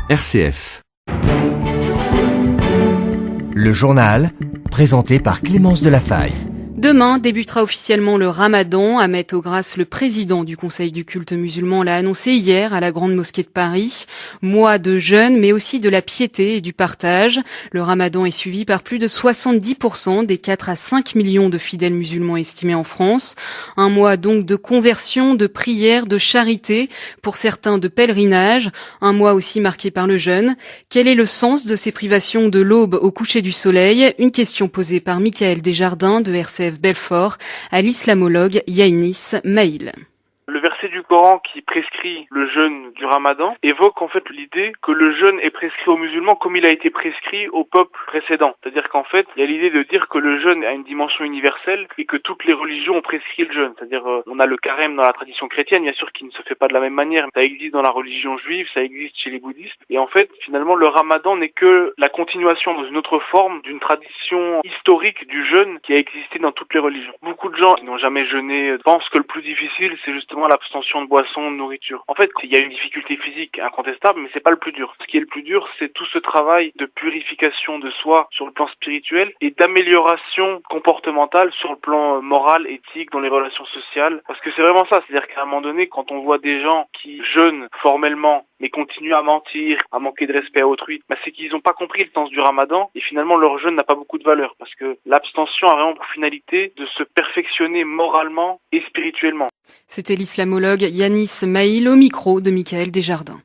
RCF. Le journal, présenté par Clémence Delafaye. Demain débutera officiellement le Ramadan. Ahmed Ogras, le président du Conseil du culte musulman, l'a annoncé hier à la Grande Mosquée de Paris. Mois de jeûne, mais aussi de la piété et du partage. Le Ramadan est suivi par plus de 70% des 4 à 5 millions de fidèles musulmans estimés en France. Un mois donc de conversion, de prière, de charité, pour certains de pèlerinage. Un mois aussi marqué par le jeûne. Quel est le sens de ces privations de l'aube au coucher du soleil? Une question posée par Michaël Desjardins de RCF Belfort à l'islamologue Yanis Maïl. Le verset du Coran qui prescrit le jeûne du Ramadan évoque en fait l'idée que le jeûne est prescrit aux musulmans comme il a été prescrit au peuple précédent. C'est-à-dire qu'en fait, il y a l'idée de dire que le jeûne a une dimension universelle et que toutes les religions ont prescrit le jeûne. C'est-à-dire on a le carême dans la tradition chrétienne, bien sûr qui ne se fait pas de la même manière. Ça existe dans la religion juive, ça existe chez les bouddhistes. Et en fait, finalement, le Ramadan n'est que la continuation dans une autre forme d'une tradition historique du jeûne qui a existé dans toutes les religions. Beaucoup de gens qui n'ont jamais jeûné pensent que le plus difficile, c'est justement l'abstention de boissons, de nourriture. En fait, il y a une difficulté physique incontestable, mais c'est pas le plus dur. Ce qui est le plus dur, c'est tout ce travail de purification de soi sur le plan spirituel et d'amélioration comportementale sur le plan moral, éthique, dans les relations sociales. Parce que c'est vraiment ça. C'est-à-dire qu'à un moment donné, quand on voit des gens qui jeûnent formellement, mais continuent à mentir, à manquer de respect à autrui, c'est qu'ils n'ont pas compris le sens du Ramadan et finalement leur jeûne n'a pas beaucoup de valeur parce que l'abstention a vraiment pour finalité de se perfectionner moralement et spirituellement. C'était l'islamologue Yanis Maïl au micro de Michaël Desjardins.